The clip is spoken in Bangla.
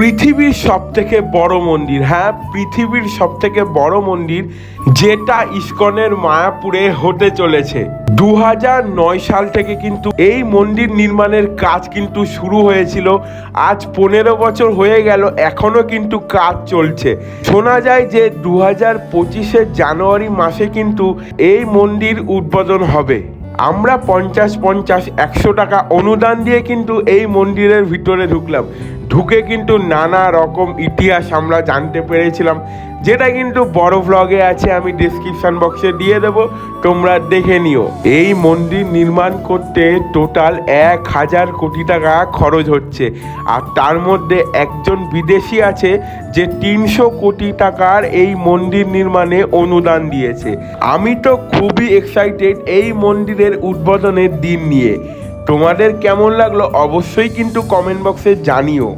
পৃথিবীর সবথেকে বড় মন্দির, হ্যাঁ পৃথিবীর সবথেকে বড় মন্দির, যেটা ইস্কনের মায়াপুরে হতে চলেছে। 2009 সাল থেকে কিন্তু এই মন্দির নির্মাণের কাজ কিন্তু শুরু হয়েছিল। আজ 15 বছর হয়ে গেল, এখনো কিন্তু কাজ চলছে। শোনা যায় যে 2025 জানুয়ারি মাসে কিন্তু এই মন্দির উদ্বোধন হবে। আমরা 50-50-100 টাকা অনুদান দিয়ে কিন্তু এই মন্দিরের ভিতরে ঢুকে কিন্তু নানা রকম ইতিহাস আমরা জানতে পেরেছিলাম, যেটা কিন্তু বড় ভ্লগে আছে, আমি ডিসক্রিপশন বক্সে দিয়ে দেব, তোমরা দেখে নিও। এই মন্দির নির্মাণ করতে টোটাল 1000 কোটি টাকা খরচ হচ্ছে, আর তার মধ্যে একজন বিদেশি আছে যে 300 কোটি টাকার এই মন্দির নির্মাণে অনুদান দিয়েছে। আমি তো খুবই এক্সাইটেড এই মন্দিরের উদ্বোধনের দিন নিয়ে। তোমাদের কেমন লাগলো অবশ্যই কিন্তু কমেন্ট বক্সে জানিও।